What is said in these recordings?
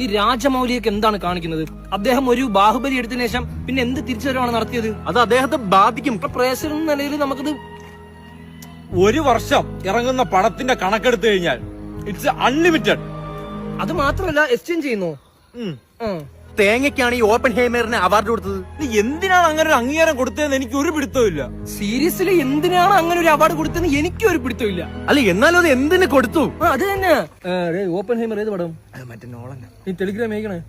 ഈ രാജമൗലിയൊക്കെ എന്താണ് കാണിക്കുന്നത്? അദ്ദേഹം ഒരു ബാഹുബലി എടുത്തതിനു ശേഷം പിന്നെ എന്ത് തിരിച്ചുവരവാണ് നടത്തിയത്? അത് അദ്ദേഹത്തെ ബാധിക്കും. പ്രേക്ഷകർ എന്ന നിലയിൽ നമുക്കത് ഒരു വർഷം ഇറങ്ങുന്ന പടത്തിന്റെ കണക്കെടുത്തു കഴിഞ്ഞാൽ ഇറ്റ്സ് അൺലിമിറ്റഡ്. അത് മാത്രമല്ല എക്സ്ചേഞ്ച് ചെയ്യുന്നു. തേങ്ങയ്ക്കാണ് ഈ ഓപ്പൺ ഹേമറിന് അവാർഡ് കൊടുത്തത്. നീ എന്തിനാണ് അങ്ങനെ ഒരു അംഗീകാരം കൊടുത്തതെന്ന് എനിക്ക് ഒരു പിടുത്തമില്ല. സീരിയസ്ലി എന്തിനാണ് അങ്ങനെ ഒരു അവാർഡ് കൊടുത്തതെന്ന് എനിക്കും ഒരു പിടുത്തമില്ല. അല്ല, എന്നാലും അത് എന്തിനു കൊടുത്തു? അത് തന്നെ. ഓപ്പൺ ഹേമർ ഏത് പടം? മറ്റേ നോളൻ. ഈ ടെലിഗ്രാം അയക്കണേ.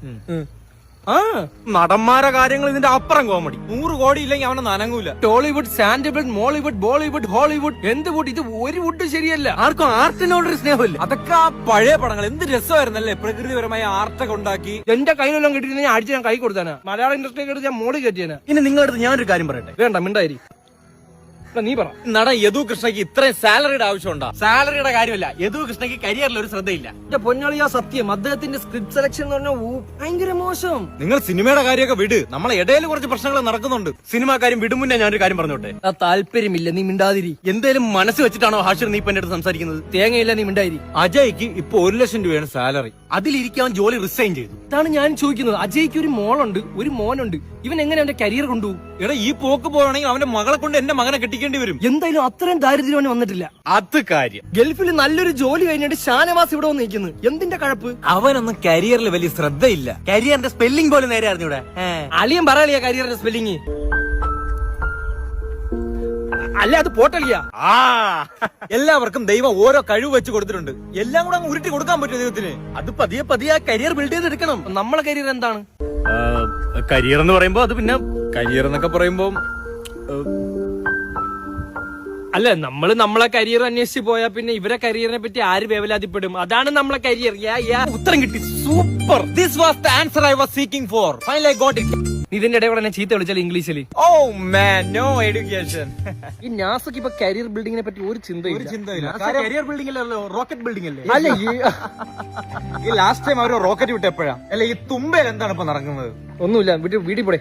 നടന്മാരെ കാര്യങ്ങൾ ഇതിന്റെ അപ്പുറം കോമഡി. 100 കോടി ഇല്ലെങ്കിൽ അവനെ നനങ്ങൂല. Tollywood, Sandalwood, Mollywood, Bollywood, Hollywood, എന്ത് വുഡ്, ഇത് ഒരു വുഡ് ശരിയല്ല. ആർക്കും ആർട്ടിനോടൊരു സ്നേഹമില്ല. അതൊക്കെ ആ പഴയ പടങ്ങൾ എന്ത് രസമായിരുന്നല്ലേ, പ്രകൃതിപരമായ ആർട്ടൊക്കെ ഉണ്ടാക്കി. എന്റെ കയ്യിലെല്ലാം കിട്ടിയിരുന്ന ഞാൻ അടിച്ച് ഞാൻ കൈ കൊടുത്താനാ. മലയാള ഇൻഡസ്ട്രിയൊക്കെ ഞാൻ മോളി കയറ്റിയാനാ. ഇനി നിങ്ങളുടെ അടുത്ത് ഞാനൊരു കാര്യം പറയട്ടെ. വേണ്ട, മിണ്ടായി. നീ പറ. നടൻ യദു കൃഷ്ണയ്ക്ക് ഇത്രയും സാലറിയുടെ ആവശ്യമുണ്ടോ? സാലറിയുടെ കാര്യമല്ല, യദു കൃഷ്ണയ്ക്ക് കരിയറിൽ ഒരു ശ്രദ്ധയില്ല. എന്റെ പൊന്നാളിയാ സത്യം, അദ്ദേഹത്തിന്റെ സ്ക്രിപ്റ്റ് സെലക്ഷൻ എന്ന് പറഞ്ഞാൽ ഭയങ്കര മോശം. നിങ്ങൾ സിനിമയുടെ കാര്യമൊക്കെ വിട്, നമ്മളെ ഇടയിൽ കുറച്ച് പ്രശ്നങ്ങൾ നടക്കുന്നുണ്ട്. സിനിമാ കാര്യം വിടും മുന്നേ ഞാനൊരു കാര്യം പറഞ്ഞോട്ടെ. ആ താല്പര്യമില്ല, നീ മിണ്ടാതിരി. എന്തേലും മനസ്സ് വെച്ചിട്ടാണോ ഹാഷിർ നീ ഇപ്പൊ എന്റെ അടുത്ത് സംസാരിക്കുന്നത്? തേങ്ങയില്ല, നീ മിണ്ടാതിരി. അജയ്ക്ക് ഇപ്പൊ 1 ലക്ഷം രൂപയാണ് സാലറി. അതിലിരിക്കാൻ ജോലി റിസൈൻ ചെയ്തു. ഇതാണ് ഞാൻ ചോദിക്കുന്നത്. അജയ്ക്ക് ഒരു മോളുണ്ട്, ഒരു മോനുണ്ട്. ഇവൻ എങ്ങനെ അവന്റെ കരിയർ കൊണ്ടുപോകും? എടാ, ഈ പോക്ക് പോവാണെങ്കിൽ അവന്റെ മകളെ കൊണ്ട് എന്റെ മകനെ കെട്ടിക്കേണ്ടി വരും. എന്തായാലും അത്രയും ദാരിദ്ര്യം അവന് വന്നിട്ടില്ല. അത് കാര്യം. ഗൾഫിൽ നല്ലൊരു ജോലി കഴിഞ്ഞിട്ട് ഷാനവാസ് ഇവിടെ വന്ന് നിൽക്കുന്നു. എന്തിന്റെ കഴപ്പ്? അവനൊന്നും കരിയറിൽ വലിയ ശ്രദ്ധയില്ല. കരിയറിന്റെ സ്പെല്ലിംഗ് പോലും നേരെ അറിഞ്ഞൂടെ? അളിയൻ പറയാളിയാ കരിയറിന്റെ സ്പെല്ലിങ്. അല്ല, അത് പോട്ടലിയാ. എല്ലാവർക്കും ദൈവം ഓരോ കഴിവ് വെച്ച് കൊടുത്തിട്ടുണ്ട്. എല്ലാം കൂടെ അങ്ങ് ഉരുട്ടി കൊടുക്കാൻ പറ്റും ദൈവത്തിന്. അത് പതിയെ പതിയെ കരിയർ ബിൽഡ് ചെയ്തെടുക്കണം. നമ്മളെ കരിയർ എന്താണ്? കരിയർ എന്ന് പറയുമ്പോ അത് പിന്നെ കരിയർ എന്നൊക്കെ പറയുമ്പോ അല്ല, നമ്മളെ കരിയർ അന്വേഷിച്ച് പോയാ പിന്നെ ഇവരെ കരിയറിനെ പറ്റി ആര് വേവലാതിപ്പെടും? അതാണ് നമ്മളെ കരിയർ. ഉത്തരം കിട്ടി. Super. This was the answer I was seeking four. Finally I got it. ഇതിന്റെ ഇടയിൽ കൂടെ ചീത്ത വിളിച്ചാൽ ഇംഗ്ലീഷിൽ. ഓ മാൻ, നോ എഡ്യൂക്കേഷൻ. ഈ നാസക്ക് ഇപ്പൊ കരിയർ ബിൽഡിങ്ങിനെ പറ്റി ഒരു ചിന്തയില്ല. കരിയർ ബിൽഡിംഗ് അല്ലല്ലോ, റോക്കറ്റ് ബിൽഡിംഗ് അല്ലേ? അല്ല, ഈ ലാസ്റ്റ് ടൈം അവർ റോക്കറ്റ് വിട്ട് എപ്പോഴാ? അല്ല, ഈ തുമ്പയിൽ എന്താണ് ഇപ്പൊ നടക്കുന്നത്? ഒന്നുമില്ല, വീട്ടിൽ പോടെ.